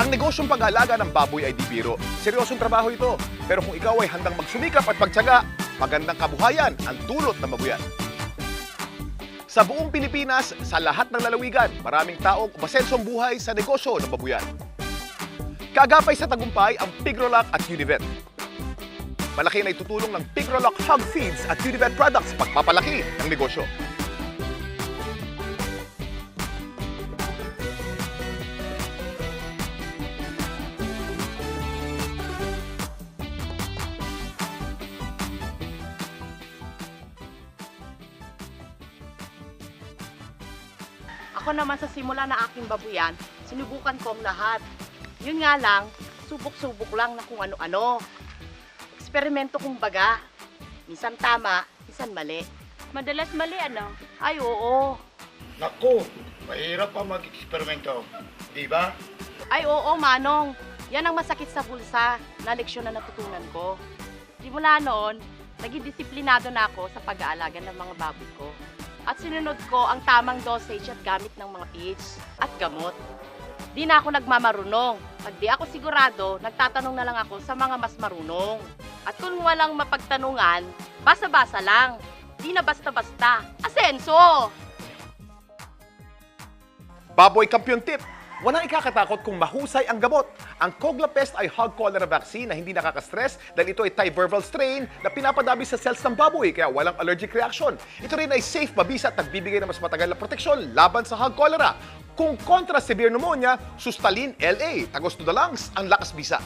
Ang negosyong pag-aalaga ng baboy ay di biro. Seryosong trabaho ito. Pero kung ikaw ay handang magsumikap at magtiyaga, magandang kabuhayan ang dulot ng mabuyan. Sa buong Pilipinas, sa lahat ng lalawigan, maraming taong umasensong buhay sa negosyo ng babuyan. Kaagapay sa tagumpay ang Pigrolac at Univet. Malaki na itutulong ng Pigrolac Hog Feeds at Univet Products pagpapalaki ng negosyo. Ako naman sa simula na aking babuyan, sinubukan ko ang lahat. Yun nga lang, subok-subok lang na kung ano-ano. Eksperimento kong baga. Minsan tama, minsan mali. Madalas mali, ano? Ay, oo. Naku, mahirap pa mag-eksperimento. Di ba? Ay, oo, Manong. Yan ang masakit sa bulsa na leksyon na natutunan ko. Simula noon, naging disiplinado na ako sa pag-aalaga ng mga baboy ko. At sinunod ko ang tamang dosage at gamit ng mga feeds at gamot. Di na ako nagmamarunong. Pag di ako sigurado, nagtatanong na lang ako sa mga mas marunong. At kung walang mapagtanungan, basa-basa lang. Di na basta-basta. Asenso! Baboy Kampiyon Tip. Walang ikakatakot kung mahusay ang gamot. Ang Coglapest ay hog cholera vaccine na hindi nakaka-stress dahil ito ay tiverval strain na pinapadami sa cells ng baboy kaya walang allergic reaction. Ito rin ay safe, mabisa at nagbibigay ng mas matagal na proteksyon laban sa hog cholera. Kung kontra severe pneumonia, Sustalin LA, tagos to the lungs, ang lakas bisa.